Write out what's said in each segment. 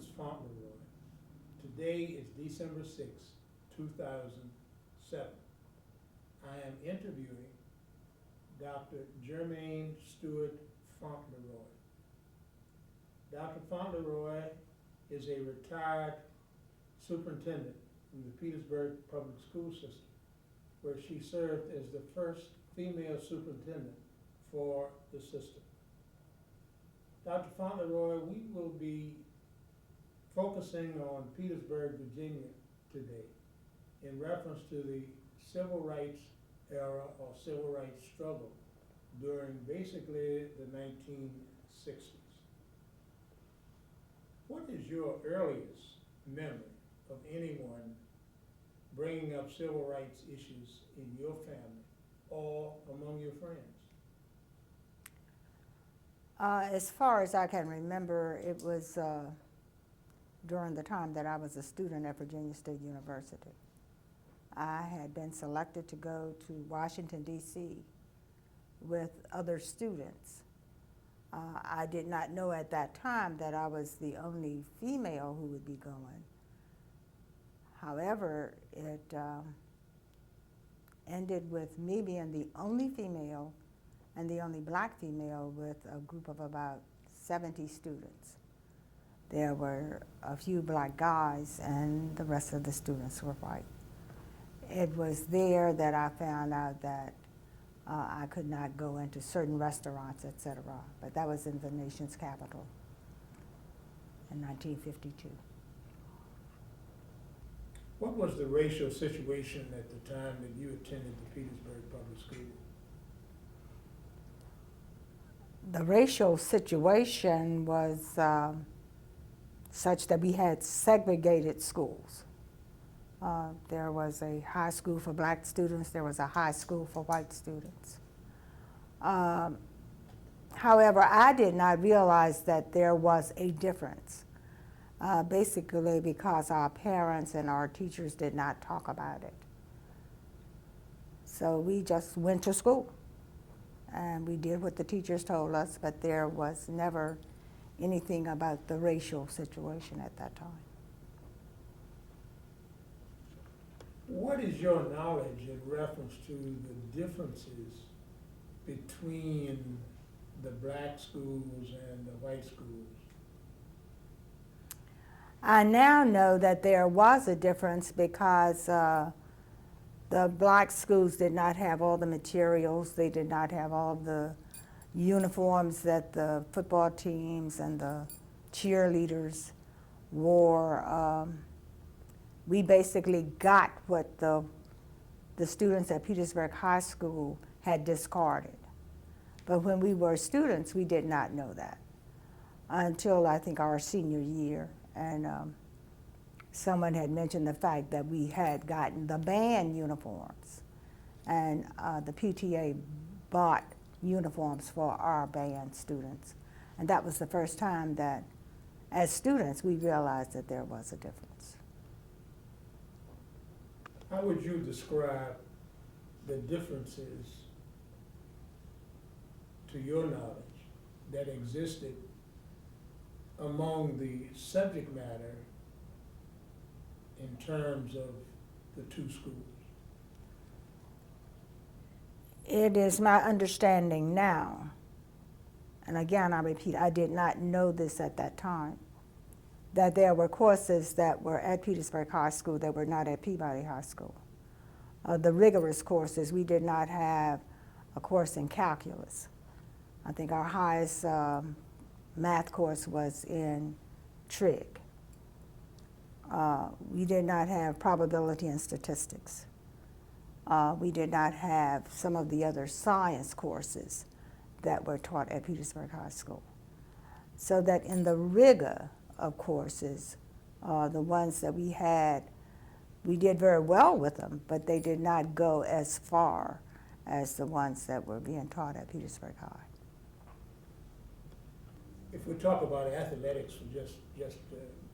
is Fauntleroy. Today is December 6, 2007. I am interviewing Dr. Germaine Stewart Fauntleroy. Dr. Fauntleroy is a retired superintendent from the Petersburg public school system, where she served as the first female superintendent for the system. Dr. Fauntleroy, we will be focusing on Petersburg, Virginia today in reference to the civil rights era or civil rights struggle during basically the 1960s. What is your earliest memory of anyone bringing up civil rights issues in your family or among your friends? As far as I can remember, it was during the time that I was a student at Virginia State University. I had been selected to go to Washington, D.C. with other students. I did not know at that time that I was the only female who would be going. However, it ended with me being the only female and the only black female with a group of about 70 students. There were a few black guys and the rest of the students were white. It was there that I found out that I could not go into certain restaurants, etc. But that was in the nation's capital in 1952. What was the racial situation at the time that you attended the Petersburg Public School? The racial situation was such that we had segregated schools. There was a high school for black students, there was a high school for white students. However, I did not realize that there was a difference, basically because our parents and our teachers did not talk about it. So we just went to school and we did what the teachers told us, but there was never anything about the racial situation at that time. What is your knowledge in reference to the differences between the black schools and the white schools? I now know that there was a difference because the black schools did not have all the materials, they did not have all the uniforms that the football teams and the cheerleaders wore. We basically got what the students at Petersburg High School had discarded. But when we were students, we did not know that until I think our senior year. And someone had mentioned the fact that we had gotten the band uniforms, and the PTA bought uniforms for our band students. And that was the first time that, as students, we realized that there was a difference. How would you describe the differences, to your knowledge, that existed among the subject matter in terms of the two schools? It is my understanding now, and again I repeat, I did not know this at that time, that there were courses that were at Petersburg High School that were not at Peabody High School. The rigorous courses, we did not have a course in calculus. I think our highest math course was in trig. We did not have probability and statistics. We did not have some of the other science courses that were taught at Petersburg High School. So that in the rigor of courses, the ones that we had, we did very well with them, but they did not go as far as the ones that were being taught at Petersburg High. If we talk about athletics for just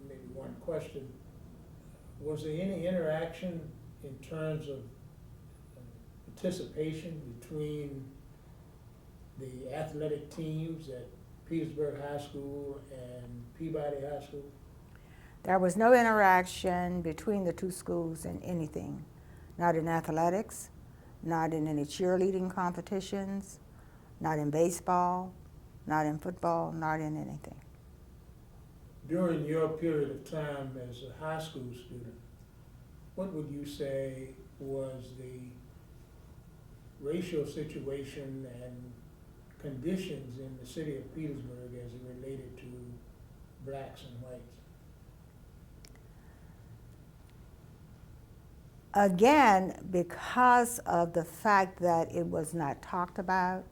maybe one question, was there any interaction in terms of participation between the athletic teams at Petersburg High School and Peabody High School? There was no interaction between the two schools in anything, not in athletics, not in any cheerleading competitions, not in baseball, not in football, not in anything. During your period of time as a high school student, what would you say was the racial situation and conditions in the city of Petersburg as it related to blacks and whites? Again, because of the fact that it was not talked about,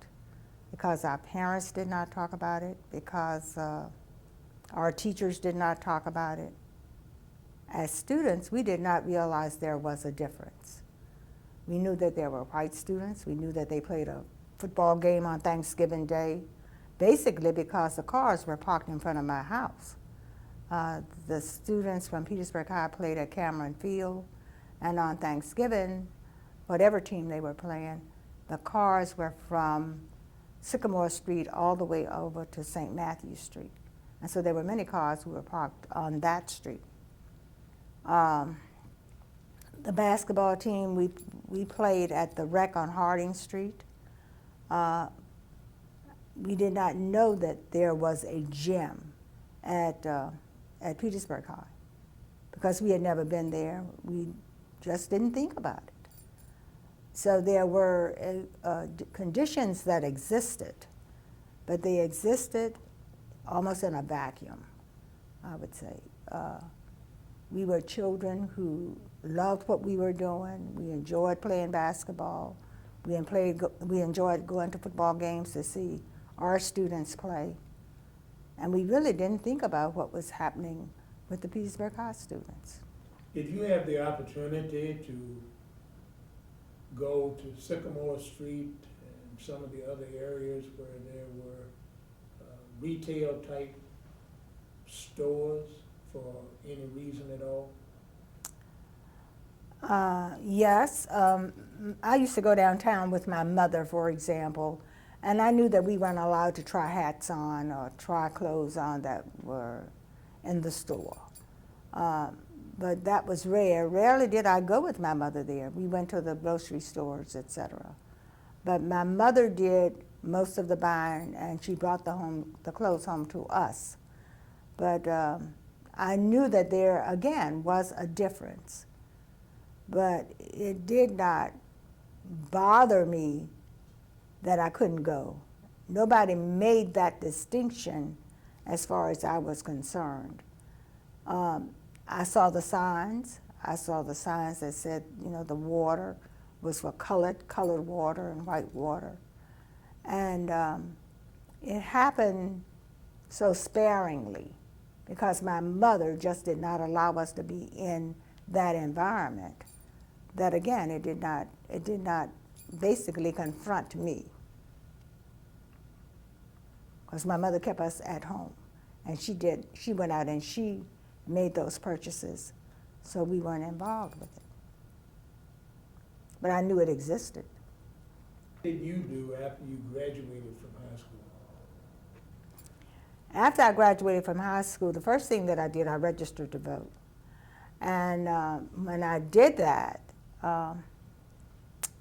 because our parents did not talk about it, because our teachers did not talk about it, as students, we did not realize there was a difference. We knew that there were white students. We knew that they played a football game on Thanksgiving Day, basically because the cars were parked in front of my house. The students from Petersburg High played at Cameron Field, and on Thanksgiving, whatever team they were playing, the cars were from Sycamore Street all the way over to St. Matthew Street. And so there were many cars who were parked on that street. The basketball team, we played at the rec on Harding Street. We did not know that there was a gym at Petersburg High because we had never been there. We just didn't think about it. So there were conditions that existed, but they existed almost in a vacuum, I would say. We were children who loved what we were doing. We enjoyed playing basketball. We enjoyed going to football games to see our students play. And we really didn't think about what was happening with the Petersburg High students. Did you have the opportunity to go to Sycamore Street and some of the other areas where there were retail type stores for any reason at all? Yes. I used to go downtown with my mother, for example, and I knew that we weren't allowed to try hats on or try clothes on that were in the store. But that was rare. Rarely did I go with my mother there. We went to the grocery stores, etc. But my mother did most of the buying, and she brought the clothes home to us. But I knew that there, again, was a difference. But it did not bother me that I couldn't go. Nobody made that distinction as far as I was concerned. I saw the signs. I saw the signs that said, you know, the water was for colored water and white water. And it happened so sparingly because my mother just did not allow us to be in that environment. That again, it did not basically confront me. Because my mother kept us at home. And she went out and she made those purchases. So we weren't involved with it. But I knew it existed. What did you do after you graduated from high school? After I graduated from high school, the first thing that I did, I registered to vote. And when I did that,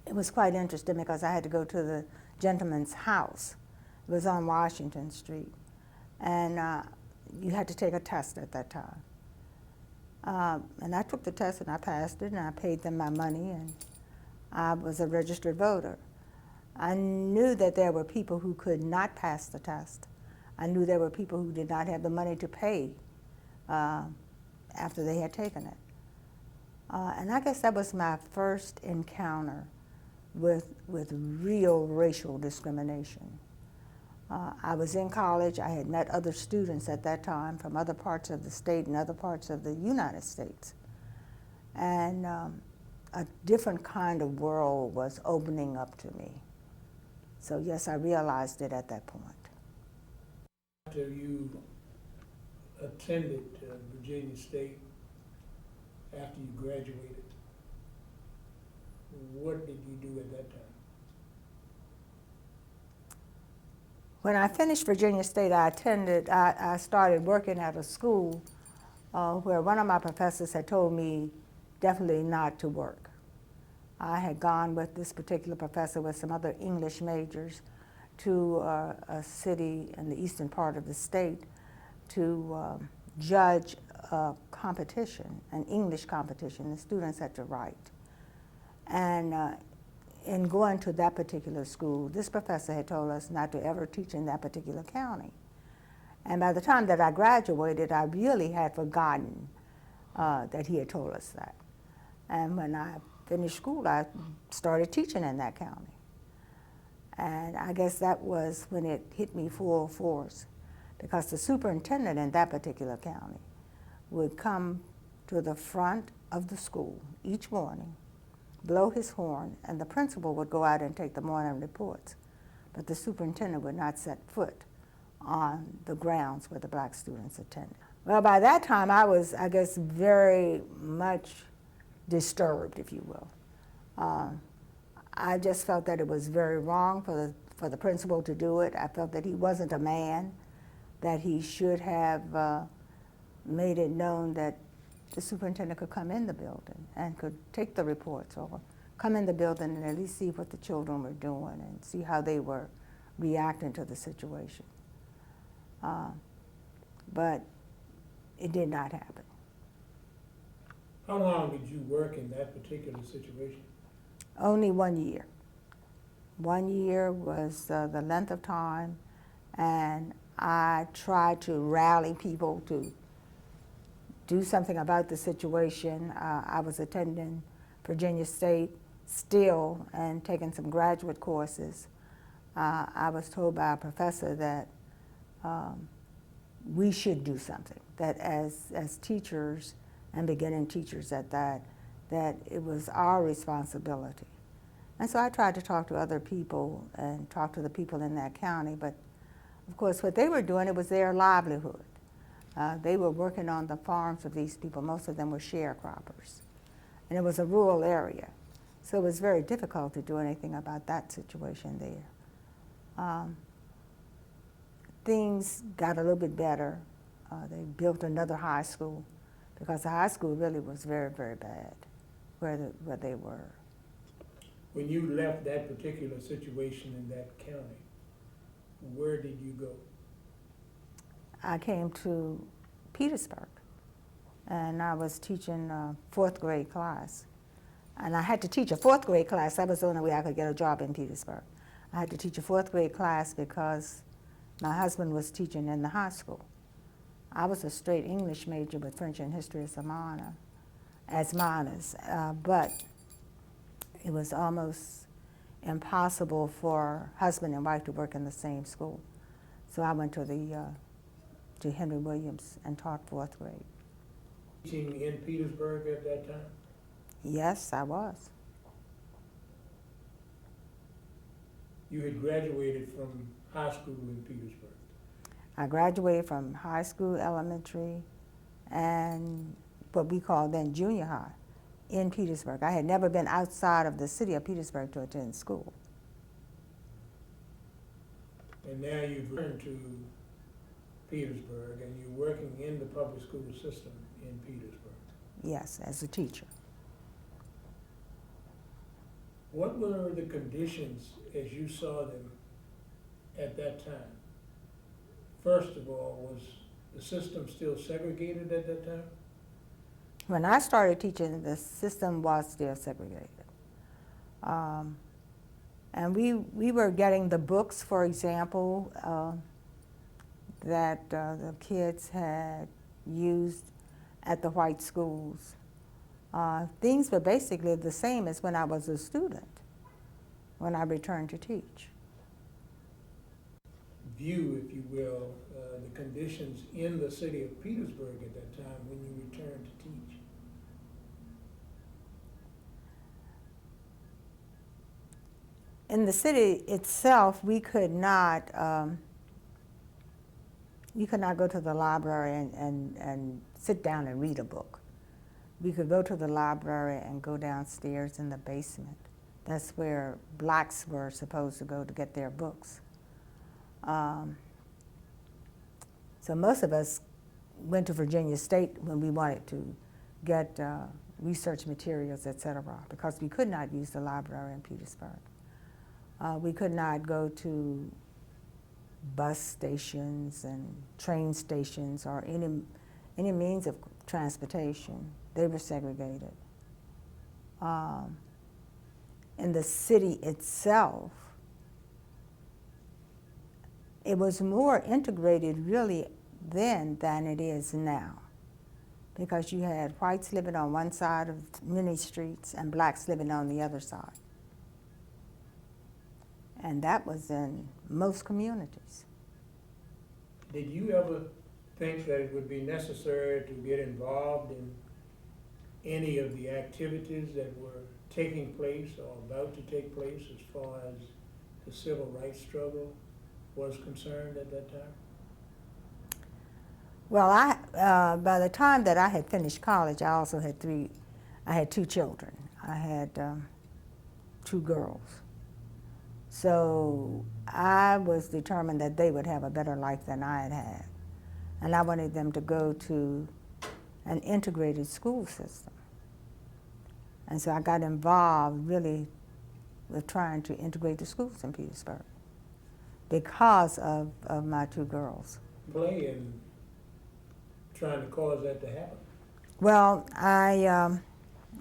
it was quite interesting because I had to go to the gentleman's house. It was on Washington Street. And you had to take a test at that time. And I took the test and I passed it and I paid them my money and I was a registered voter. I knew that there were people who could not pass the test. I knew there were people who did not have the money to pay after they had taken it. And I guess that was my first encounter with real racial discrimination. I was in college. I had met other students at that time from other parts of the state and other parts of the United States. And a different kind of world was opening up to me. So yes, I realized it at that point. After you attended Virginia State, after you graduated, what did you do at that time? When I finished Virginia State, I started working at a school where one of my professors had told me definitely not to work. I had gone with this particular professor with some other English majors to a city in the eastern part of the state to judge a competition, an English competition. The students had to write. And in going to that particular school, this professor had told us not to ever teach in that particular county. And by the time that I graduated, I really had forgotten that he had told us that. And when I finished school, I started teaching in that county. And I guess that was when it hit me full force, because the superintendent in that particular county would come to the front of the school each morning, blow his horn, and the principal would go out and take the morning reports. But the superintendent would not set foot on the grounds where the black students attended. Well, by that time, I was, I guess, very much disturbed, if you will. I just felt that it was very wrong for the principal to do it. I felt that he wasn't a man, that he should have made it known that the superintendent could come in the building and could take the reports, or come in the building and at least see what the children were doing and see how they were reacting to the situation. But it did not happen. How long did you work in that particular situation? Only 1 year. 1 year was the length of time, and I tried to rally people to do something about the situation. I was attending Virginia State still and taking some graduate courses. I was told by a professor that we should do something, that as teachers, and beginning teachers at that it was our responsibility. And so I tried to talk to other people and talk to the people in that county, but of course what they were doing, it was their livelihood. They were working on the farms of these people. Most of them were sharecroppers. And it was a rural area. So it was very difficult to do anything about that situation there. Things got a little bit better. They built another high school, because the high school really was very, very bad where they were. When you left that particular situation in that county, where did you go? I came to Petersburg, and I was teaching a 4th grade class. And I had to teach a 4th grade class. That was the only way I could get a job in Petersburg. I had to teach a 4th grade class because my husband was teaching in the high school. I was a straight English major with French and history as minors, but it was almost impossible for husband and wife to work in the same school. So I went to Henry Williams and taught 4th grade. Teaching in Petersburg at that time? Yes, I was. You had graduated from high school in Petersburg? I graduated from high school, elementary, and what we called then junior high in Petersburg. I had never been outside of the city of Petersburg to attend school. And now you've returned to Petersburg, and you're working in the public school system in Petersburg. Yes, as a teacher. What were the conditions as you saw them at that time? First of all, was the system still segregated at that time? When I started teaching, the system was still segregated. And we were getting the books, for example, that the kids had used at the white schools. Things were basically the same as when I was a student, when I returned to teach. View, if you will, the conditions in the city of Petersburg at that time when you returned to teach. In the city itself, we could not, you could not go to the library and sit down and read a book. We could go to the library and go downstairs in the basement. That's where blacks were supposed to go to get their books. So most of us went to Virginia State when we wanted to get research materials, etc., because we could not use the library in Petersburg. We could not go to bus stations and train stations or any means of transportation. They were segregated. In the city itself, it was more integrated really then than it is now, because you had whites living on one side of many streets and blacks living on the other side. And that was in most communities. Did you ever think that it would be necessary to get involved in any of the activities that were taking place or about to take place as far as the civil rights struggle was concerned at that time? Well, by the time that I had finished college, I also had two children. I had 2 girls. So I was determined that they would have a better life than I had had. And I wanted them to go to an integrated school system. And so I got involved really with trying to integrate the schools in Petersburg because of my 2 girls. Play in trying to cause that to happen? Well, I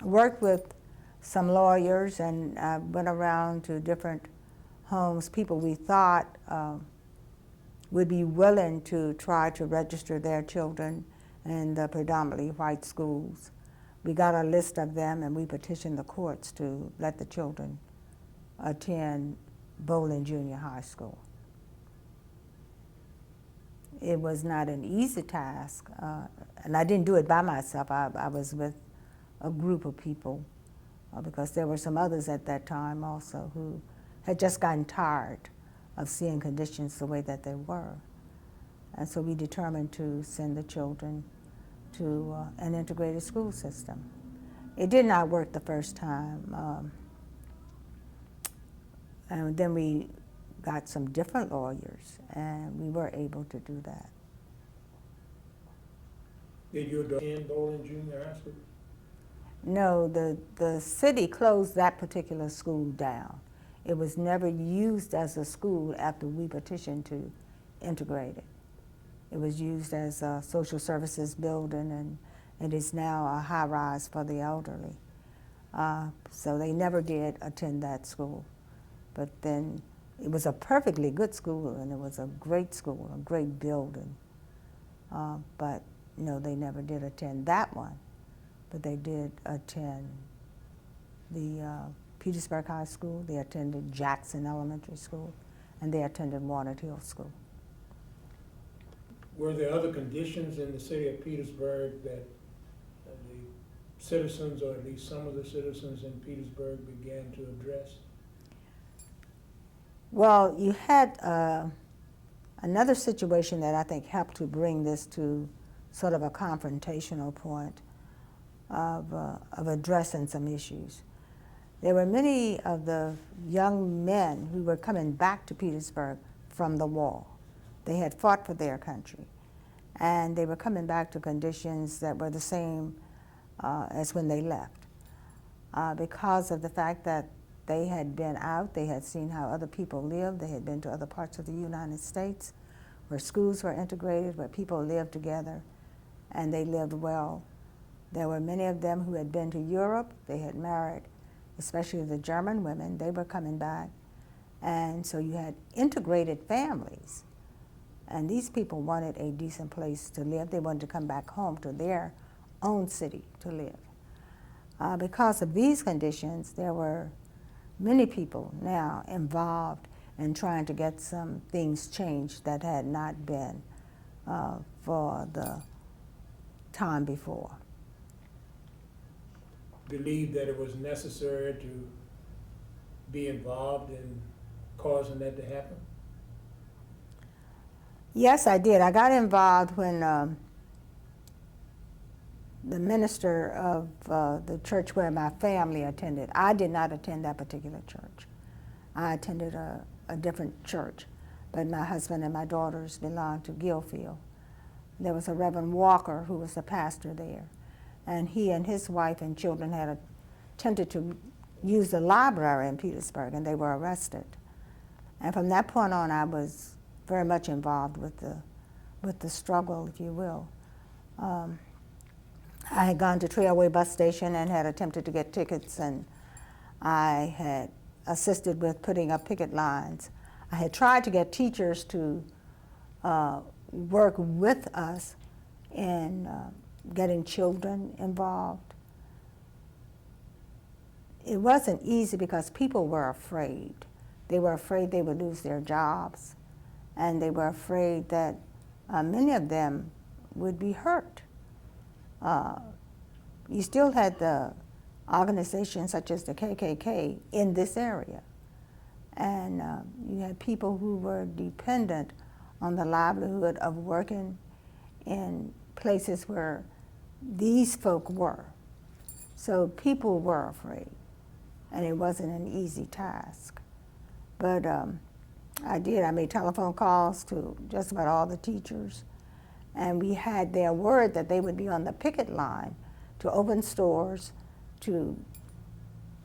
worked with some lawyers, and I went around to different homes, people we thought would be willing to try to register their children in the predominantly white schools. We got a list of them, and we petitioned the courts to let the children attend Bowling Junior High School. It was not an easy task, and I didn't do it by myself. I was with a group of people because there were some others at that time also who had just gotten tired of seeing conditions the way that they were. And so we determined to send the children to an integrated school system. It did not work the first time. And then we got some different lawyers, and we were able to do that. Did your daughter attend Bowling Junior High School? No, the city closed that particular school down. It was never used as a school after we petitioned to integrate it. It was used as a social services building, and it is now a high-rise for the elderly. So they never did attend that school. But then it was a perfectly good school, and it was a great school, a great building. But no, they never did attend that one. But they did attend the Petersburg High School, they attended Jackson Elementary School, and they attended Walnut Hill School. Were there other conditions in the city of Petersburg that the citizens, or at least some of the citizens in Petersburg, began to address? Well, you had another situation that I think helped to bring this to sort of a confrontational point of addressing some issues. There were many of the young men who were coming back to Petersburg from the war. They had fought for their country, and they were coming back to conditions that were the same as when they left, because of the fact that they had been out, they had seen how other people lived, they had been to other parts of the United States where schools were integrated, where people lived together, and they lived well. There were many of them who had been to Europe, they had married, especially the German women, they were coming back. And so you had integrated families. And these people wanted a decent place to live. They wanted to come back home to their own city to live. Because of these conditions, there were many people now involved in trying to get some things changed that had not been for the time before. Believed that it was necessary to be involved in causing that to happen? Yes, I did. I got involved when the minister of the church where my family attended. I did not attend that particular church. I attended a different church, but my husband and my daughters belonged to Gilfield. There was a Reverend Walker who was the pastor there, and he and his wife and children had attempted to use the library in Petersburg, and they were arrested. And from that point on, I was very much involved with the struggle, if you will. I had gone to Trailway bus station and had attempted to get tickets, and I had assisted with putting up picket lines. I had tried to get teachers to work with us in getting children involved. It wasn't easy because people were afraid. They were afraid they would lose their jobs, and they were afraid that many of them would be hurt. You still had the organizations such as the KKK in this area, and you had people who were dependent on the livelihood of working in places where these folk were. So people were afraid, and it wasn't an easy task. But I made telephone calls to just about all the teachers, and we had their word that they would be on the picket line to open stores, to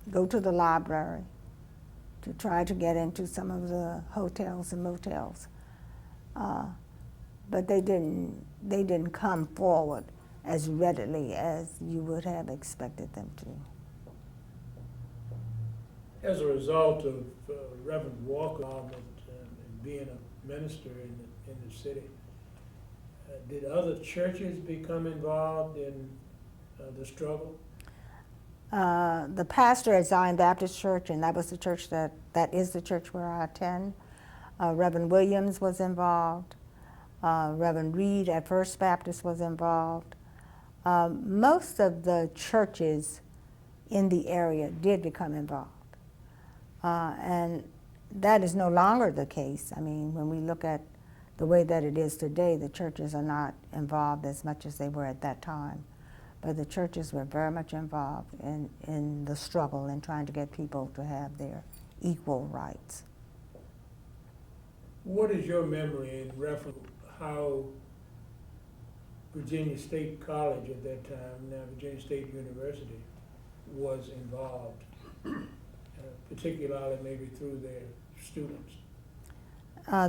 go to the library, to try to get into some of the hotels and motels. But they didn't come forward as readily as you would have expected them to. As a result of Reverend Walker's involvement in being a minister in the city, did other churches become involved in the struggle? The pastor at Zion Baptist Church, and that was the church that is the church where I attend, Reverend Williams was involved. Reverend Reed at First Baptist was involved. Most of the churches in the area did become involved. And that is no longer the case. I mean, when we look at the way that it is today, the churches are not involved as much as they were at that time. But the churches were very much involved in the struggle and trying to get people to have their equal rights. What is your memory in reference to how Virginia State College at that time, now Virginia State University, was involved, particularly maybe through their students?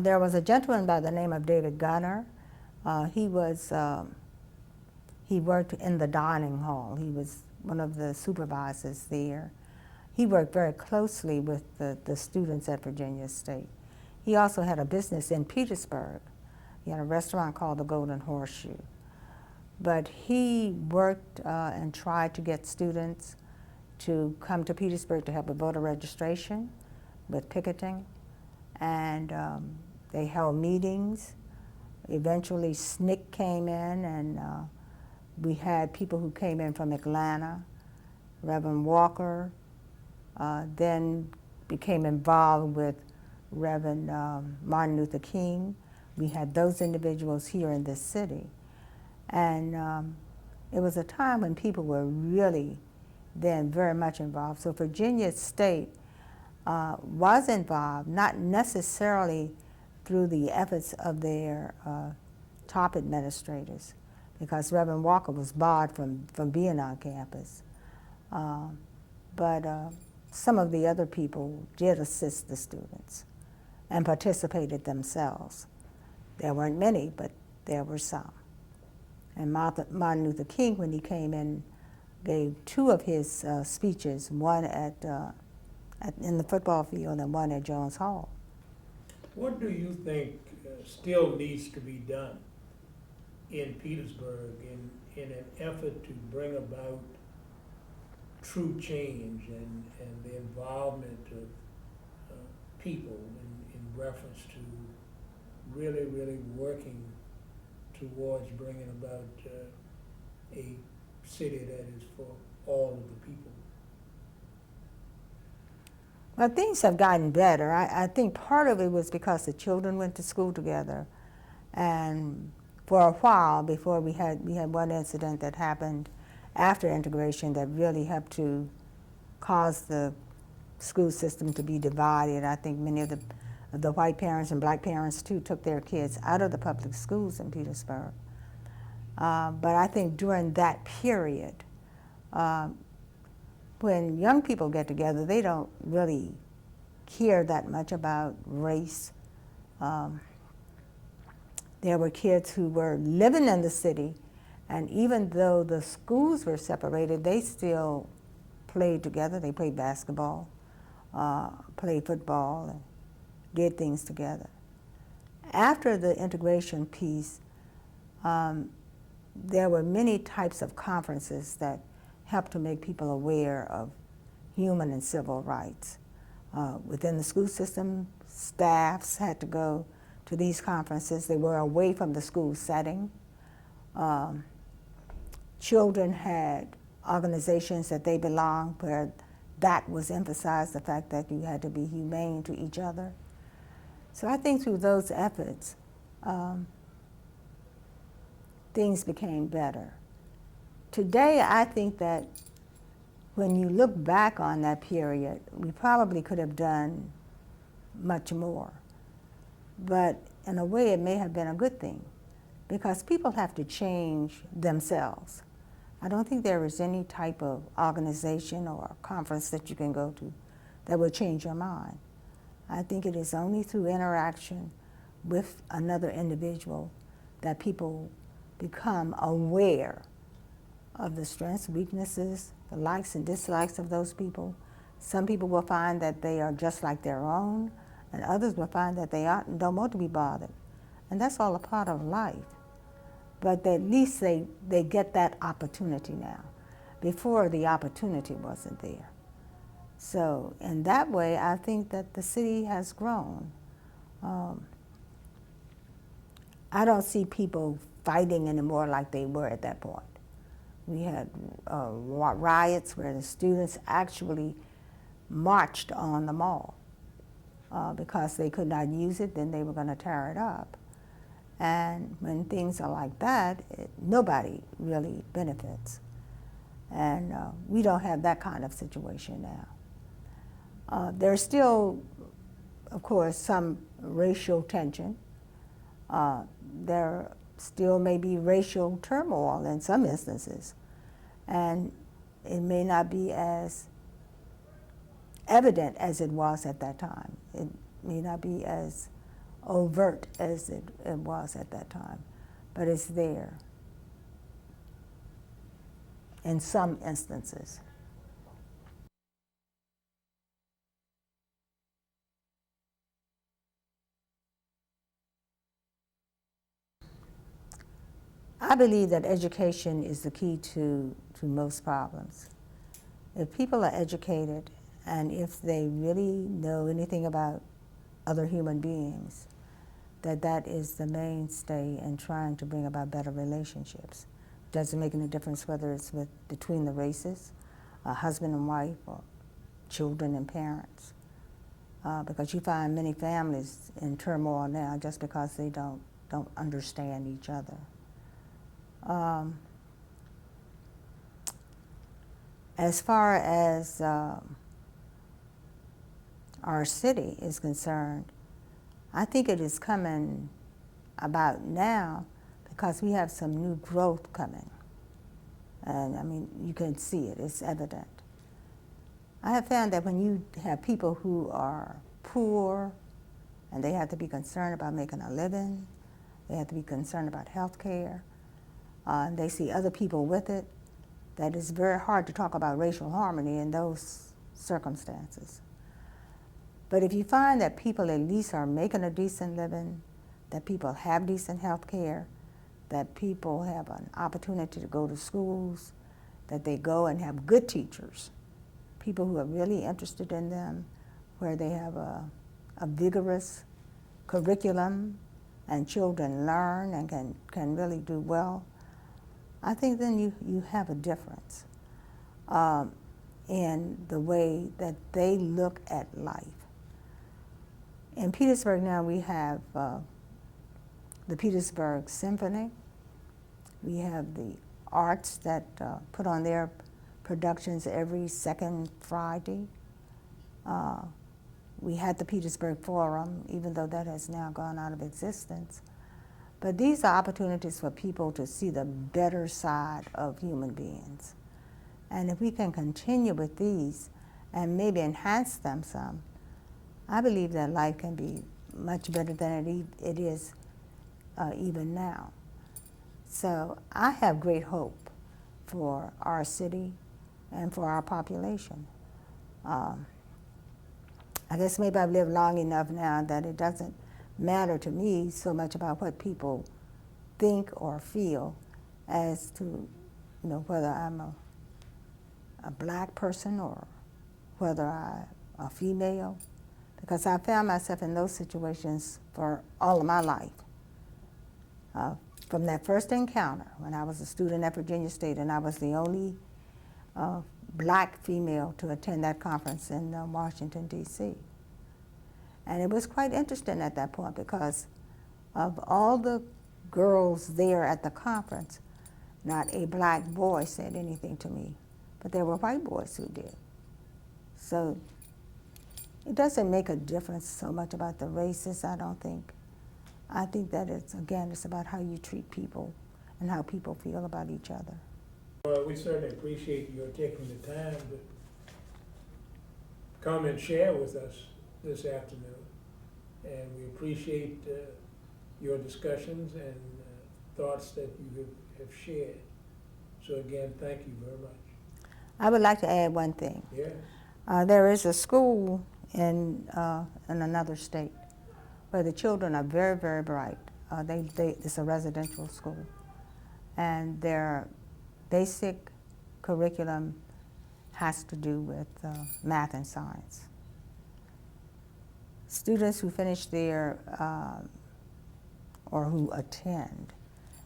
There was a gentleman by the name of David Gunner. He worked in the dining hall. He was one of the supervisors there. He worked very closely with the students at Virginia State. He also had a business in Petersburg. He had a restaurant called the Golden Horseshoe. But he worked and tried to get students to come to Petersburg to help with voter registration, with picketing, and they held meetings. Eventually SNCC came in, and we had people who came in from Atlanta. Reverend Walker then became involved with Reverend Martin Luther King. We had those individuals here in this city. And it was a time when people were really then very much involved. So Virginia State was involved, not necessarily through the efforts of their top administrators, because Reverend Walker was barred from being on campus. But some of the other people did assist the students and participated themselves. There weren't many, but there were some. And Martin Luther King, when he came in, gave two of his speeches, one in the football field and one at Jones Hall. What do you think still needs to be done in Petersburg in an effort to bring about true change and the involvement of people in reference to really, really working towards bringing about a city that is for all of the people? Well, things have gotten better. I think part of it was because the children went to school together, and for a while before we had one incident that happened after integration that really helped to cause the school system to be divided. I think many of the white parents and black parents too took their kids out of the public schools in Petersburg. But I think during that period, when young people get together, they don't really care that much about race. There were kids who were living in the city, and even though the schools were separated, they still played together. They played basketball, played football, and did things together. After the integration piece, there were many types of conferences that helped to make people aware of human and civil rights. Within the school system, staffs had to go to these conferences. They were away from the school setting. Children had organizations that they belonged where that was emphasized, the fact that you had to be humane to each other. So I think through those efforts, things became better. Today, I think that when you look back on that period, we probably could have done much more. But in a way, it may have been a good thing, because people have to change themselves. I don't think there is any type of organization or conference that you can go to that will change your mind. I think it is only through interaction with another individual that people become aware of the strengths, weaknesses, the likes and dislikes of those people. Some people will find that they are just like their own, and others will find that they aren't and don't want to be bothered. And that's all a part of life. But at least they get that opportunity now. Before, the opportunity wasn't there. So in that way, I think that the city has grown. I don't see people fighting anymore like they were at that point. We had riots where the students actually marched on the mall because they could not use it, then they were going to tear it up. And when things are like that, nobody really benefits. And we don't have that kind of situation now. There's still, of course, some racial tension. There still may be racial turmoil in some instances. And it may not be as evident as it was at that time. It may not be as overt as it was at that time, but it's there in some instances. I believe that education is the key to most problems. If people are educated and if they really know anything about other human beings, that is the mainstay in trying to bring about better relationships. Doesn't make any difference whether it's between the races, a husband and wife, or children and parents. Because you find many families in turmoil now just because they don't understand each other. As far as our city is concerned, I think it is coming about now because we have some new growth coming. And I mean, you can see it, it's evident. I have found that when you have people who are poor and they have to be concerned about making a living, they have to be concerned about health care, and they see other people with it, that it's very hard to talk about racial harmony in those circumstances. But if you find that people at least are making a decent living, that people have decent health care, that people have an opportunity to go to schools, that they go and have good teachers, people who are really interested in them, where they have a vigorous curriculum and children learn and can really do well, I think then you have a difference in the way that they look at life. In Petersburg now we have the Petersburg Symphony. We have the arts that put on their productions every second Friday. We had the Petersburg Forum, even though that has now gone out of existence. But these are opportunities for people to see the better side of human beings. And if we can continue with these and maybe enhance them some, I believe that life can be much better than it is even now. So I have great hope for our city and for our population. I guess maybe I've lived long enough now that it doesn't matter to me so much about what people think or feel as to, whether I'm a black person or whether I'm a female, because I found myself in those situations for all of my life. From that first encounter when I was a student at Virginia State, and I was the only black female to attend that conference in Washington, D.C. And it was quite interesting at that point because of all the girls there at the conference, not a black boy said anything to me, but there were white boys who did. So it doesn't make a difference so much about the races, I don't think. I think that it's about how you treat people and how people feel about each other. Well, we certainly appreciate your taking the time to come and share with us this afternoon. And we appreciate your discussions and thoughts that you have shared. So again, thank you very much. I would like to add one thing. Yeah. There is a school in another state where the children are very, very bright. It's a residential school. And their basic curriculum has to do with math and science. Students who finish there or who attend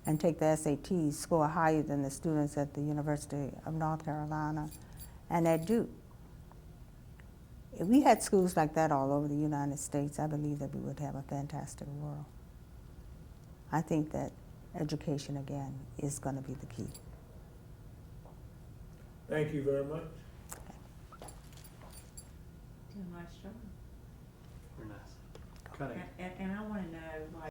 and take the SATs score higher than the students at the University of North Carolina and at Duke. If we had schools like that all over the United States, I believe that we would have a fantastic world. I think that education, again, is going to be the key. Thank you very much. Do a nice job. Very nice. Cutting. And I want to know, like,